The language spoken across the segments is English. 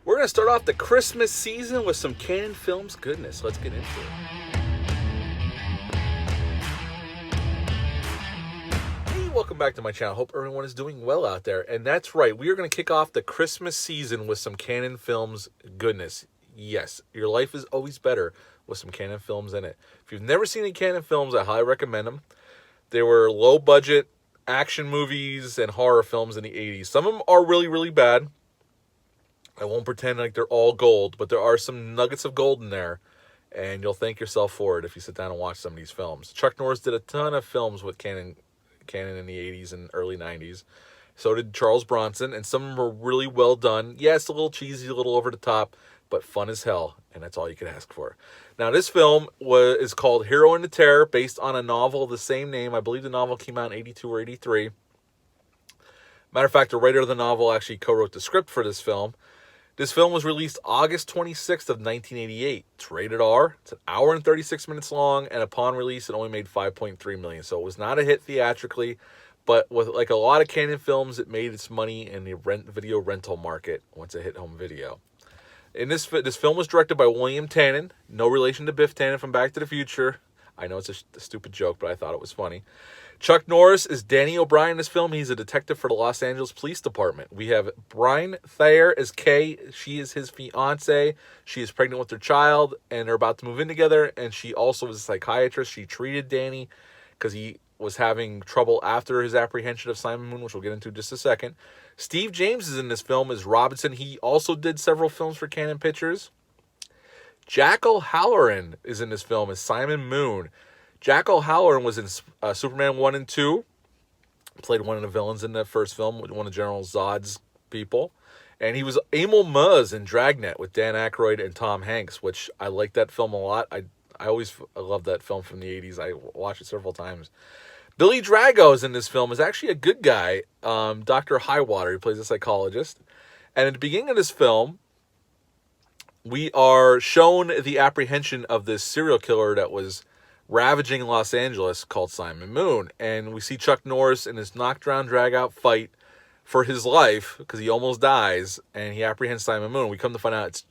We're going to start off the Christmas season with some Canon Films goodness. Let's get into it. Hey, welcome back to my channel. Hope everyone is doing well out there. And that's right, we are going to kick off the Christmas season with some Canon Films goodness. Yes, your life is always better with some Canon Films in it. If you've never seen any Canon Films, I highly recommend them. They were low-budget action movies and horror films in the 80s. Some of them are really, really bad. I won't pretend like they're all gold, but there are some nuggets of gold in there, and you'll thank yourself for it if you sit down and watch some of these films. Chuck Norris did a ton of films with Canon in the 80s and early 90s. So did Charles Bronson, and some of them were really well done. Yes, a little cheesy, a little over the top, but fun as hell, and that's all you can ask for. Now, this film is called Hero in the Terror, based on a novel of the same name. I believe the novel came out in 82 or 83. Matter of fact, the writer of the novel actually co-wrote the script for this film. This film was released August 26th of 1988. It's rated R. It's an hour and 36 minutes long, and upon release, it only made $5.3 million. So it was not a hit theatrically, but with like a lot of Canon films, it made its money in the video rental market once it hit home video. In this film was directed by William Tannen, no relation to Biff Tannen from Back to the Future. I know it's a stupid joke, but I thought it was funny. Chuck Norris is Danny O'Brien in this film. He's a detective for the Los Angeles Police Department. We have Brian Thayer as Kay. She is his fiance. She is pregnant with their child, and they're about to move in together. And she also is a psychiatrist. She treated Danny because he was having trouble after his apprehension of Simon Moon, which we'll get into in just a second. Steve James is in this film as Robinson. He also did several films for Canon Pictures. Jack O'Halloran is in this film as Simon Moon. Jack O'Halloran was in Superman 1 and 2. Played one of the villains in the first film, one of General Zod's people. And he was Emil Muzz in Dragnet with Dan Aykroyd and Tom Hanks, which I like that film a lot. I always loved that film from the 80s. I watched it several times. Billy Drago is in this film. Is actually a good guy, Dr. Highwater. He plays a psychologist. And at the beginning of this film, we are shown the apprehension of this serial killer that was ravaging Los Angeles called Simon Moon. And we see Chuck Norris in his knockdown, drag-out fight for his life because he almost dies, and he apprehends Simon Moon. We come to find out it's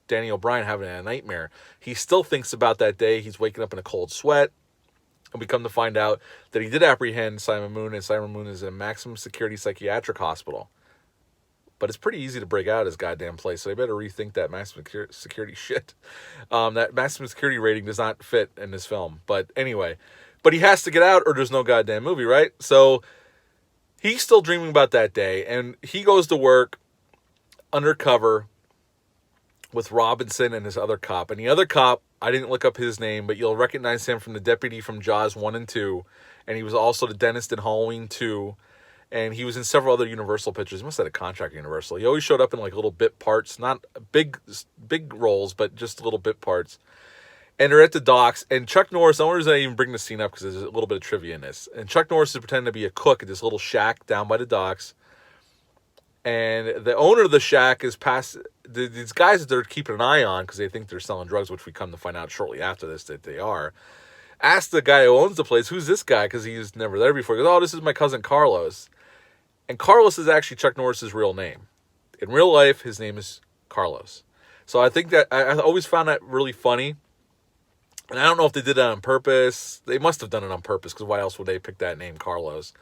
Danny O'Brien having a nightmare. He still thinks about that day. He's waking up in a cold sweat. And we come to find out that he did apprehend Simon Moon, and Simon Moon is in a maximum security psychiatric hospital. But it's pretty easy to break out of this goddamn place, so they better rethink that maximum security shit. That maximum security rating does not fit in this film. But anyway, but he has to get out or there's no goddamn movie, right? So he's still dreaming about that day, and he goes to work undercover with Robinson and this other cop. And the other cop, I didn't look up his name, but you'll recognize him from the deputy from Jaws 1 and 2. And he was also the dentist in Halloween 2. And he was in several other Universal pictures. He must have had a contract at Universal. He always showed up in like little bit parts, not big roles, but just little bit parts. And they're at the docks. And Chuck Norris, the only reason I even bring this scene up because there's a little bit of trivia in this. And Chuck Norris is pretending to be a cook at this little shack down by the docks. And the owner of the shack is these guys that they're keeping an eye on because they think they're selling drugs, which we come to find out shortly after this that they are. Ask the guy who owns the place, who's this guy? Because he was never there before. He goes, oh, this is my cousin Carlos. And Carlos is actually Chuck Norris's real name. In real life, his name is Carlos. So I think that I always found that really funny. And I don't know if they did that on purpose. They must have done it on purpose, because why else would they pick that name, Carlos?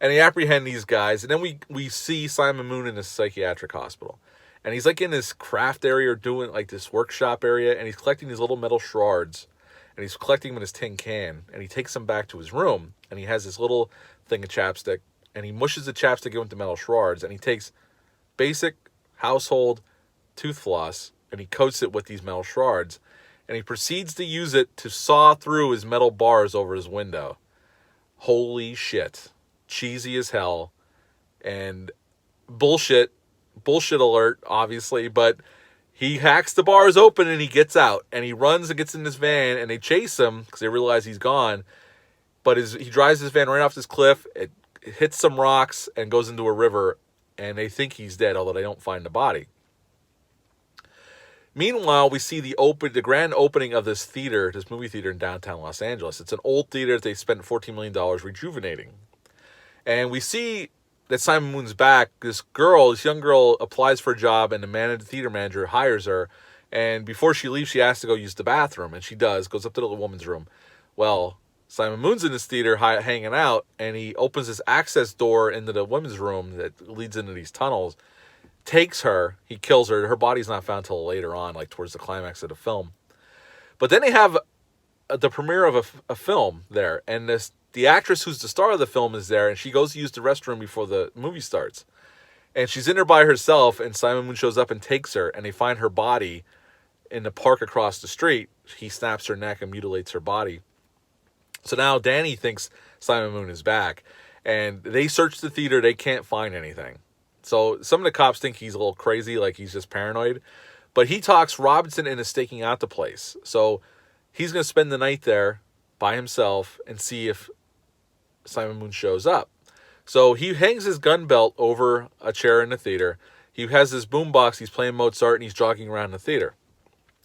And they apprehend these guys. And then we see Simon Moon in a psychiatric hospital. And he's like in this craft area or doing like this workshop area. And he's collecting these little metal shards. And he's collecting them in his tin can. And he takes them back to his room. And he has this little thing of chapstick. And he mushes the chapstick into metal shards. And he takes basic household tooth floss. And he coats it with these metal shards. And he proceeds to use it to saw through his metal bars over his window. Holy shit. Cheesy as hell. And bullshit. Bullshit alert, obviously. But he hacks the bars open and he gets out. And he runs and gets in this van. And they chase him because they realize he's gone. But he drives his van right off this cliff. It hits some rocks and goes into a river, and they think he's dead, although they don't find the body. Meanwhile, we see the grand opening of this movie theater in downtown Los Angeles. It's an old theater that they spent $14 million rejuvenating. And we see that Simon Moon's back, this young girl, applies for a job, and the theater manager hires her. And before she leaves, she asks to go use the bathroom, and she does. Goes up to the woman's room. Well, Simon Moon's in this theater hanging out, and he opens this access door into the women's room that leads into these tunnels. Takes her, he kills her. Her body's not found till later on, like towards the climax of the film. But then they have the premiere of a film there, and the actress who's the star of the film is there, and she goes to use the restroom before the movie starts. And she's in there by herself, and Simon Moon shows up and takes her, and they find her body in the park across the street. He snaps her neck and mutilates her body. So now Danny thinks Simon Moon is back, and they search the theater. They can't find anything. So some of the cops think he's a little crazy, like he's just paranoid. But he talks Robinson into staking out the place. So he's going to spend the night there by himself and see if Simon Moon shows up. So he hangs his gun belt over a chair in the theater. He has his boombox. He's playing Mozart, and he's jogging around the theater.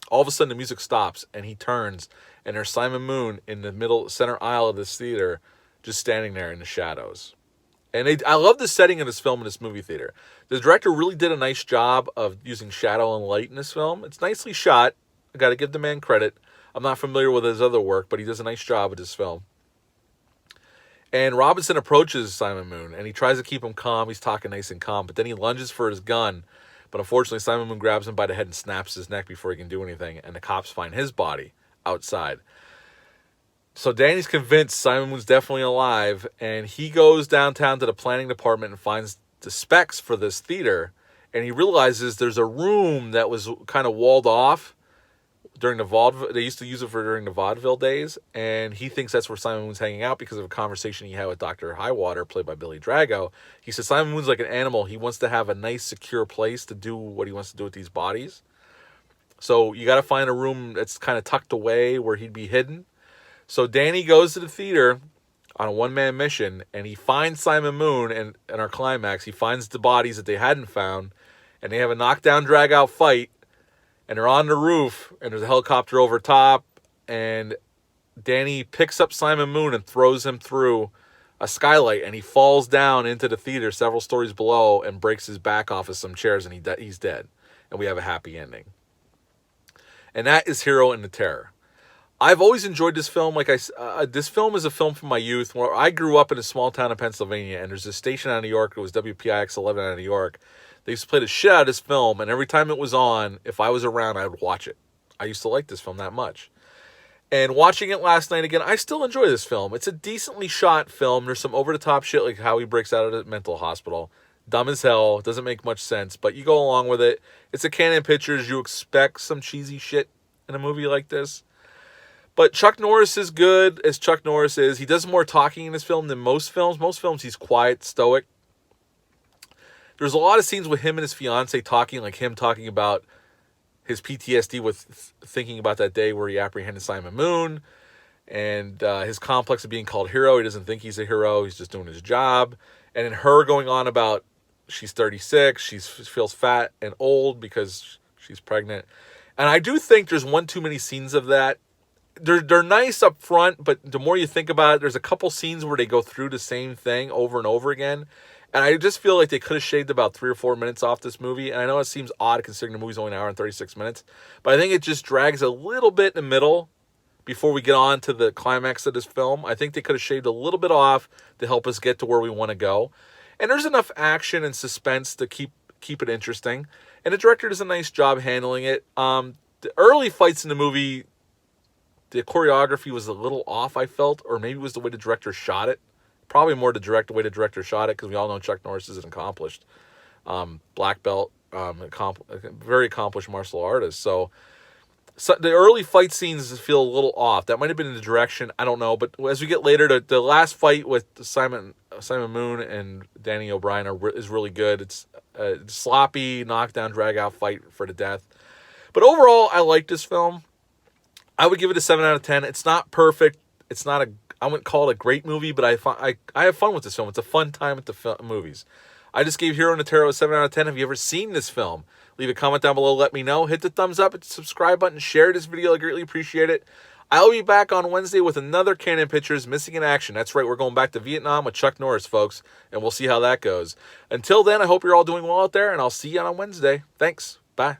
All of a sudden, the music stops, and he turns, and there's Simon Moon in the center aisle of this theater, just standing there in the shadows. And I love the setting of this film in this movie theater. The director really did a nice job of using shadow and light in this film. It's nicely shot. I got to give the man credit. I'm not familiar with his other work, but he does a nice job with this film. And Robinson approaches Simon Moon, and he tries to keep him calm. He's talking nice and calm, but then he lunges for his gun. But unfortunately, Simon Moon grabs him by the head and snaps his neck before he can do anything, and the cops find his body outside. So Danny's convinced Simon Moon's definitely alive, and he goes downtown to the planning department and finds the specs for this theater, and he realizes there's a room that was kind of walled off during the vaudeville. They used to use it during the vaudeville days, and he thinks that's where Simon Moon's hanging out because of a conversation he had with Dr. Highwater, played by Billy Drago. He says Simon Moon's like an animal. He wants to have a nice, secure place to do what he wants to do with these bodies. So you got to find a room that's kind of tucked away where he'd be hidden. So Danny goes to the theater on a one-man mission, and he finds Simon Moon, and in our climax, he finds the bodies that they hadn't found, and they have a knockdown, drag-out fight, and they're on the roof, and there's a helicopter over top, and Danny picks up Simon Moon and throws him through a skylight, and he falls down into the theater several stories below and breaks his back off of some chairs, and he's dead. And we have a happy ending. And that is Hero and the Terror. I've always enjoyed this film. This film is a film from my youth, where I grew up in a small town in Pennsylvania, and there's a station out of New York. It was WPIX 11 out of New York. They used to play the shit out of this film, and every time it was on, if I was around, I would watch it. I used to like this film that much. And watching it last night again, I still enjoy this film. It's a decently shot film. There's some over-the-top shit, like how he breaks out of the mental hospital. Dumb as hell. Doesn't make much sense, but you go along with it. It's a Canon Pictures. You expect some cheesy shit in a movie like this. But Chuck Norris is good as Chuck Norris is. He does more talking in this film than most films. Most films, he's quiet, stoic. There's a lot of scenes with him and his fiance talking, like him talking about his PTSD with thinking about that day where he apprehended Simon Moon, and his complex of being called hero. He doesn't think he's a hero. He's just doing his job. And then her going on about she's 36. She feels fat and old because she's pregnant. And I do think there's one too many scenes of that. They're nice up front, but the more you think about it, there's a couple scenes where they go through the same thing over and over again. And I just feel like they could have shaved about 3 or 4 minutes off this movie. And I know it seems odd considering the movie's only an hour and 36 minutes. But I think it just drags a little bit in the middle before we get on to the climax of this film. I think they could have shaved a little bit off to help us get to where we want to go. And there's enough action and suspense to keep it interesting. And the director does a nice job handling it. The early fights in the movie, the choreography was a little off, I felt, or maybe it was the way the director shot it. Probably more the way the director shot it, because we all know Chuck Norris is an accomplished black belt, very accomplished martial artist. So the early fight scenes feel a little off. That might have been the direction, I don't know. But as we get later, the last fight with Simon Moon and Danny O'Brien is really good. It's a sloppy, knockdown, drag-out fight for the death. But overall, I like this film. I would give it a 7 out of 10. It's not perfect. It's not I wouldn't call it a great movie, but I have fun with this film. It's a fun time at the movies. I just gave Hero and the Terror a 7 out of 10. Have you ever seen this film? Leave a comment down below. Let me know. Hit the thumbs up, hit the subscribe button, share this video. I greatly appreciate it. I'll be back on Wednesday with another Canon Pictures Missing in Action. That's right, we're going back to Vietnam with Chuck Norris, folks, and we'll see how that goes. Until then, I hope you're all doing well out there, and I'll see you on Wednesday. Thanks. Bye.